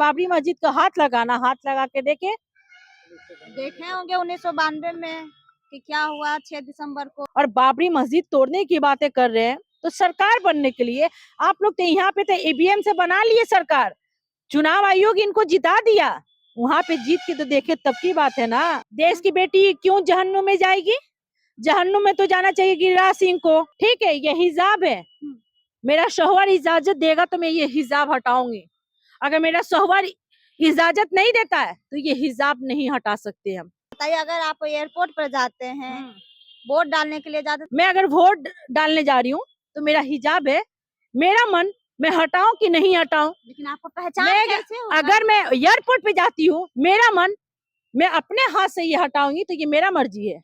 बाबरी मस्जिद का हाथ लगाना, हाथ लगा के देखे होंगे 1992 में कि क्या हुआ 6 दिसंबर को। और बाबरी मस्जिद तोड़ने की बातें कर रहे हैं। तो सरकार बनने के लिए आप लोग तो यहाँ पे तो ईवीएम से बना लिए सरकार, चुनाव आयोग इनको जिता दिया, वहाँ पे जीत के तो देखे तब की बात है ना। देश की बेटी क्यों जहन्नुम में जाएगी? जहन्नुम में तो जाना चाहिए गिरिराज सिंह को। ठीक है, ये हिजाब है, मेरा शौहर इजाजत देगा तो मैं ये हिजाब हटाऊंगी। अगर मेरा शौहर इजाजत नहीं देता है तो ये हिजाब नहीं हटा सकते हम। बताइए, अगर आप एयरपोर्ट पर जाते हैं, वोट डालने के लिए जाते, मैं अगर वोट डालने जा रही हूँ तो मेरा हिजाब है, मेरा मन मैं हटाऊं कि नहीं हटाऊं। लेकिन आपको पहचान कैसे होगा? अगर मैं एयरपोर्ट पे जाती हूँ, मेरा मन मैं अपने हाथ से ये हटाऊंगी तो ये मेरा मर्जी है।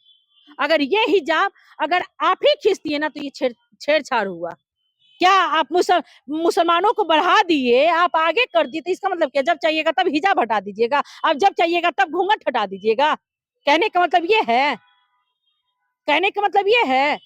अगर ये हिजाब अगर आप ही खींचती है ना तो ये छेड़छाड़ हुआ। क्या आप मुसलमानों को बढ़ा दिए, आप आगे कर दिए, तो इसका मतलब क्या? जब चाहिएगा तब हिजाब हटा दीजिएगा, अब जब चाहिएगा तब घूंघट हटा दीजिएगा। कहने का मतलब ये है, कहने का मतलब ये है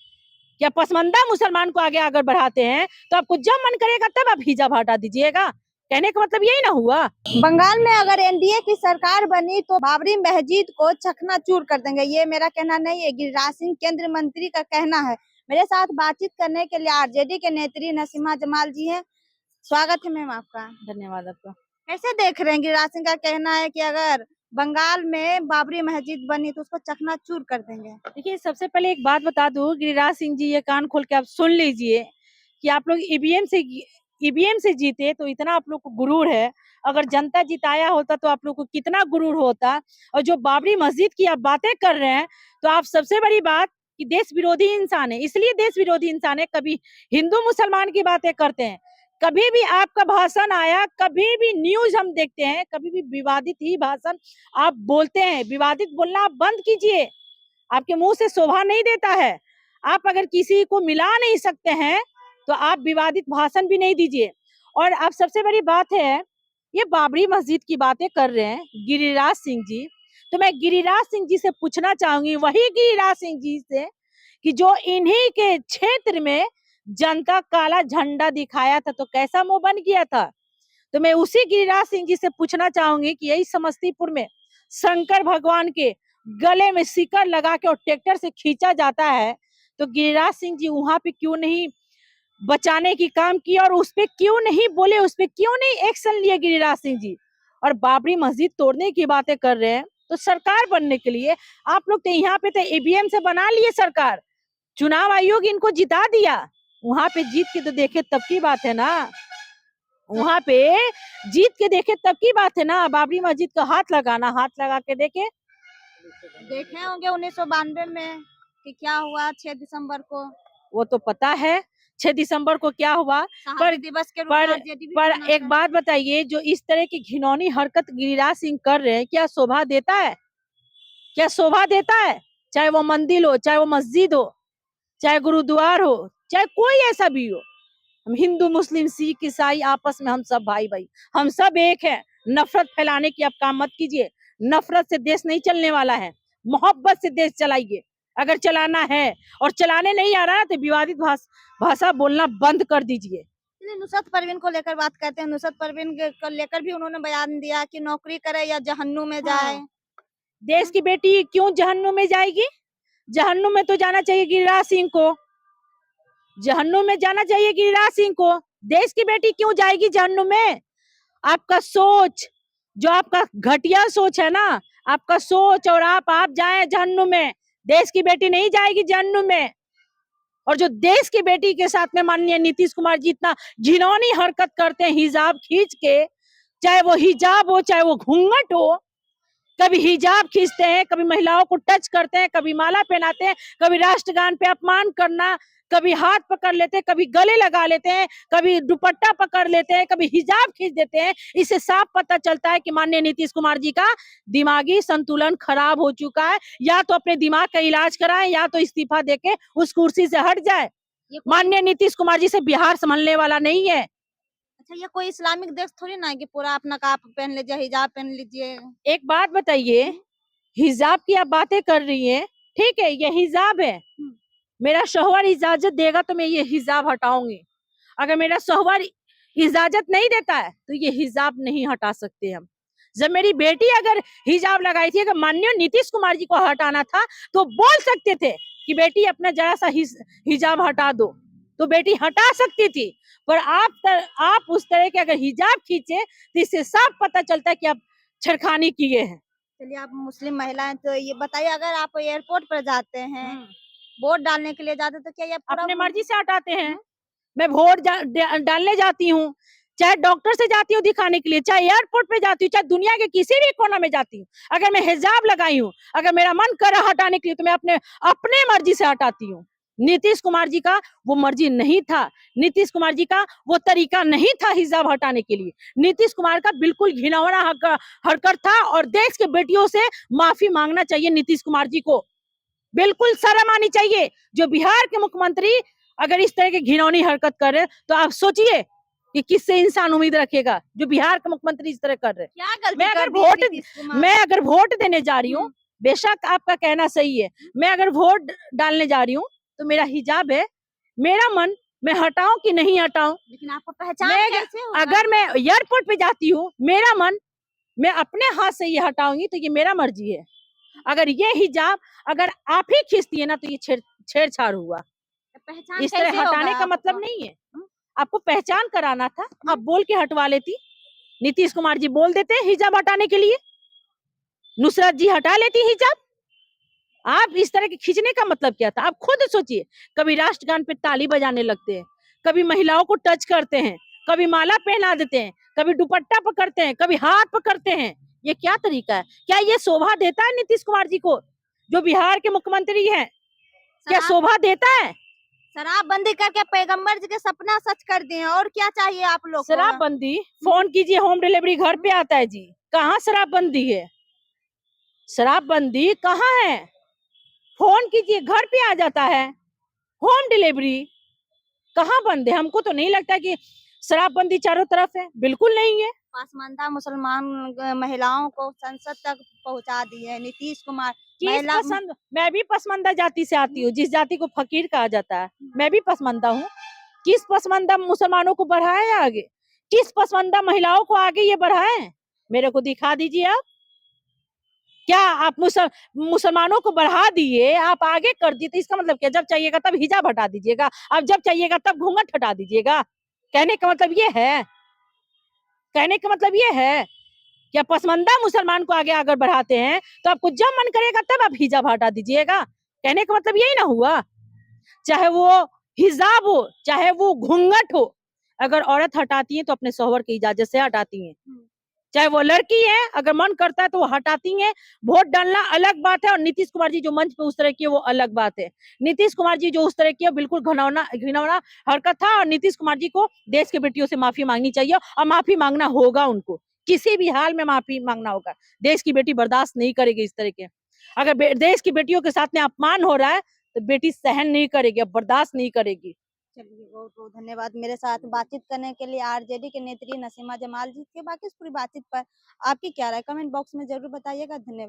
क्या पसमंदा मुसलमान को आगे अगर बढ़ाते हैं तो आपको जब मन करेगा तब आप हिजाब हटा दीजिएगा? कहने का मतलब यही ना हुआ। बंगाल में अगर एनडीए की सरकार बनी तो बाबरी मस्जिद को चकनाचूर कर देंगे, ये मेरा कहना नहीं है, गिरिराज सिंह केंद्रीय मंत्री का कहना है। मेरे साथ बातचीत करने के लिए आरजेडी के नेत्री नसीमा जमाल जी हैं। स्वागत है मैम आपका। धन्यवाद आपका। कैसे देख रहे हैं? गिरिराज सिंह का कहना है कि अगर बंगाल में बाबरी मस्जिद बनी तो उसको चकनाचूर कर देंगे। देखिए, सबसे पहले एक बात बता दूं, गिरिराज सिंह जी ये कान खोल के आप सुन लीजिए कि आप लोग ईवीएम से जीते तो इतना आप लोग को गुरूर है। अगर जनता जिताया होता तो आप लोग को कितना गुरूर होता। और जो बाबरी मस्जिद की आप बातें कर रहे हैं, तो आप सबसे बड़ी बात कि देश विरोधी इंसान है, इसलिए देश विरोधी इंसान है। कभी हिंदू मुसलमान की बातें करते हैं, कभी भी आपका भाषण आया, कभी भी न्यूज हम देखते हैं, कभी भी विवादित ही भाषण आप बोलते हैं। विवादित बोलना आप बंद कीजिए, आपके मुंह से शोभा नहीं देता है। आप अगर किसी को मिला नहीं सकते हैं तो आप विवादित भाषण भी नहीं दीजिए। और आप सबसे बड़ी बात है, ये बाबरी मस्जिद की बातें कर रहे हैं गिरिराज सिंह जी, तो मैं गिरिराज सिंह जी से पूछना चाहूंगी, वही गिरिराज सिंह जी से कि जो इन्हीं के क्षेत्र में जनता काला झंडा दिखाया था तो कैसा मुंह बन गया था। तो मैं उसी गिरिराज सिंह जी से पूछना चाहूंगी कि यही समस्तीपुर में शंकर भगवान के गले में सिकड़ लगा के और ट्रैक्टर से खींचा जाता है, तो गिरिराज सिंह जी वहां पे क्यों नहीं बचाने की काम किया और उस पे क्यों नहीं बोले, उस पे क्यों नहीं एक्शन लिए गिरिराज सिंह जी? और बाबरी मस्जिद तोड़ने की बातें कर रहे हैं। तो सरकार बनने के लिए आप लोग तो यहाँ पे तो ईवीएम से बना लिए सरकार, चुनाव आयोग इनको जिता दिया, वहां पे जीत के तो देखे तब की बात है ना। वहां पे जीत के देखे तब की बात है ना। बाबरी मस्जिद का हाथ लगाना, हाथ लगा के देखे होंगे 1992 में कि क्या हुआ 6 दिसंबर को। वो तो पता है 6 दिसंबर को क्या हुआ। पर दिवस के पर एक बात बताइए, जो इस तरह की घिनौनी हरकत गिरिराज सिंह कर रहे हैं, क्या शोभा देता है? क्या शोभा देता है? चाहे वो मंदिर हो, चाहे वो मस्जिद हो, चाहे गुरुद्वार हो, चाहे कोई ऐसा भी हो, हम हिंदू मुस्लिम सिख ईसाई आपस में हम सब भाई भाई, हम सब एक है। नफरत फैलाने की आप काम मत कीजिए, नफरत से देश नहीं चलने वाला है, मोहब्बत से देश चलाइए अगर चलाना है। और चलाने नहीं आ रहा है तो विवादित भाषा बोलना बंद कर दीजिए। नुसरत परवीन को लेकर बात करते हैं। नुसरत परवीन को लेकर भी उन्होंने बयान दिया कि नौकरी करे या जहन्नुम में जाए। देश की बेटी क्यों जहन्नुम में जाएगी? जहन्नुम में तो जाना चाहिए गिरिराज सिंह को, जहन्नुम में जाना चाहिए गिरिराज सिंह को। देश की बेटी क्यों जाएगी जहन्नुम में? आपका सोच, जो आपका घटिया सोच है ना, आपका सोच, और आप जाए जहन्नुम में, देश की बेटी नहीं जाएगी जहन्नुम में। और जो देश की बेटी के साथ में माननीय नीतीश कुमार जी इतना घिनौनी हरकत करते हैं, हिजाब खींच के, चाहे वो हिजाब हो चाहे वो घूंघट हो, कभी हिजाब खींचते हैं, कभी महिलाओं को टच करते हैं, कभी माला पहनाते हैं, कभी राष्ट्रगान पे अपमान करना, कभी हाथ पकड़ लेते हैं, कभी गले लगा लेते हैं, कभी दुपट्टा पकड़ लेते हैं, कभी हिजाब खींच देते हैं। इससे साफ पता चलता है कि माननीय नीतीश कुमार जी का दिमागी संतुलन खराब हो चुका है। या तो अपने दिमाग का इलाज कराएं या तो इस्तीफा देके उस कुर्सी से हट जाए। माननीय नीतीश कुमार जी से बिहार संभलने वाला नहीं है। अच्छा, ये कोई इस्लामिक देश थोड़ी ना है कि पूरा अपना नकाब पहन लीजिए, हिजाब पहन लीजिए। एक बात बताइए, हिजाब की आप बातें कर रही हैं, ठीक है, ये हिजाब है, मेरा शौहर इजाजत देगा तो मैं ये हिजाब हटाऊंगी। अगर मेरा शौहर इजाजत नहीं देता है तो ये हिजाब नहीं हटा सकते हम। जब मेरी बेटी अगर हिजाब लगाई थी, अगर माननीय नीतीश कुमार जी को हटाना था तो बोल सकते थे कि बेटी अपना जरा सा हिजाब हटा दो, तो बेटी हटा सकती थी। पर आप उस तरह के अगर हिजाब खींचे तो इससे साफ पता चलता है कि आप छेड़खानी किए हैं। चलिए, आप मुस्लिम महिला हैं, तो ये बताइए, अगर आप एयरपोर्ट पर जाते हैं, वोट डालने के लिए जाते हैं, तो क्या ये पूरा अपने मर्जी से हटाते हैं। मैं वोट डालने जाती हूँ, चाहे डॉक्टर से जाती हूँ दिखाने के लिए, चाहे एयरपोर्ट पे जाती हूँ, चाहे दुनिया के किसी भी कोना में जाती हूँ, अगर मैं हिजाब लगाई हूँ, अगर मेरा मन कर रहा हटाने के लिए तो मैं अपने मर्जी से हटाती हूँ। नीतीश कुमार जी का वो मर्जी नहीं था, नीतीश कुमार जी का वो तरीका नहीं था हिजाब हटाने के लिए। नीतीश कुमार का बिल्कुल घिनौना हरकत था और देश के बेटियों से माफी मांगना चाहिए नीतीश कुमार जी को। बिल्कुल शर्म आनी चाहिए। जो बिहार के मुख्यमंत्री अगर इस तरह की घिनौनी हरकत कर रहे तो आप सोचिए कि किससे इंसान उम्मीद रखेगा। जो बिहार के मुख्यमंत्री इस तरह कर रहे, क्या गलती कर दी है नीतीश कुमार? मैं अगर वोट देने जा रही हूँ, बेशक आपका कहना सही है, मैं अगर वोट डालने जा रही हूँ तो मेरा हिजाब है, मेरा मन, मैं हटाऊं कि नहीं हटाऊं। लेकिन आपको पहचान कैसे होगा? अगर मैं एयरपोर्ट पे जाती हूँ, मेरा मन, मैं अपने हाथ से ये हटाऊंगी तो ये मेरा मर्जी है। अगर ये हिजाब अगर आप ही खींचती है ना तो ये छेड़छाड़ हुआ। पहचान इस तरह कैसे हटाने होगा का मतलब आपको? नहीं है। आपको पहचान कराना था, आप बोल के हटवा लेती। नीतीश कुमार जी बोल देते हिजाब हटाने के लिए, नुसरत जी हटा लेती हिजाब। आप इस तरह के खींचने का मतलब क्या था? आप खुद सोचिए। कभी राष्ट्रगान पे ताली बजाने लगते हैं, कभी महिलाओं को टच करते हैं, कभी माला पहना देते हैं, कभी दुपट्टा पकड़ते हैं, कभी हाथ पकड़ते हैं। ये क्या तरीका है? क्या ये शोभा देता है नीतीश कुमार जी को, जो बिहार के मुख्यमंत्री हैं? क्या शोभा देता है? शराबबंदी करके पैगंबर जी के सपना सच कर दिए, और क्या चाहिए आप लोग को? शराबबंदी, फोन कीजिए, होम डिलीवरी घर पे आता है जी। कहाँ शराबबंदी है? शराबबंदी कहाँ है? फोन कीजिए घर पे आ जाता है। होम डिलीवरी कहाँ बंद है? हमको तो नहीं लगता कि शराबबंदी चारों तरफ है, बिल्कुल नहीं है। पसमानदा मुसलमान महिलाओं को संसद तक पहुंचा दी है नीतीश कुमार। मैं भी पसमानदा जाति से आती हूँ, जिस जाति को फकीर कहा जाता है, मैं भी पसमानदा हूँ। किस पसमानदा मुसलमानों को बढ़ाए आगे? किस पसमानदा महिलाओं को आगे ये बढ़ाए? मेरे को दिखा दीजिए आप। क्या आप मुसलमानों को बढ़ा दिए, आप आगे कर दिए, तो इसका मतलब क्या? जब चाहिएगा तब हिजाब हटा दीजिएगा, अब जब चाहिएगा तब घूंघट हटा दीजिएगा। कहने का मतलब ये है, कहने का मतलब ये है क्या पसमानदा मुसलमान को आगे अगर बढ़ाते हैं तो आपको जब मन करेगा तब आप हिजाब हटा दीजिएगा? कहने का मतलब यही ना हुआ। चाहे वो हिजाब हो, चाहे वो घूंघट हो, अगर औरत हटाती है तो अपने शौहर की इजाजत से हटाती है। चाहे वो लड़की है, अगर मन करता है तो वो हटाती है। वोट डालना अलग बात है और नीतीश कुमार जी जो मंच पे उस तरह की है वो अलग बात है। नीतीश कुमार जी जो उस तरह की है बिल्कुल घिनौना हरकत था और नीतीश कुमार जी को देश के बेटियों से माफी मांगनी चाहिए और माफी मांगना होगा उनको। किसी भी हाल में माफी मांगना होगा। देश की बेटी बर्दाश्त नहीं करेगी इस तरह के। अगर देश की बेटियों के साथ में अपमान हो रहा है तो बेटी सहन नहीं करेगी, बर्दाश्त नहीं करेगी। चलिए, बहुत बहुत धन्यवाद मेरे साथ बातचीत करने के लिए आरजेडी के नेत्री नसीमा जमाल जी के। बाकी इस पूरी बातचीत पर आपकी क्या राय, कमेंट बॉक्स में जरूर बताइएगा। धन्यवाद।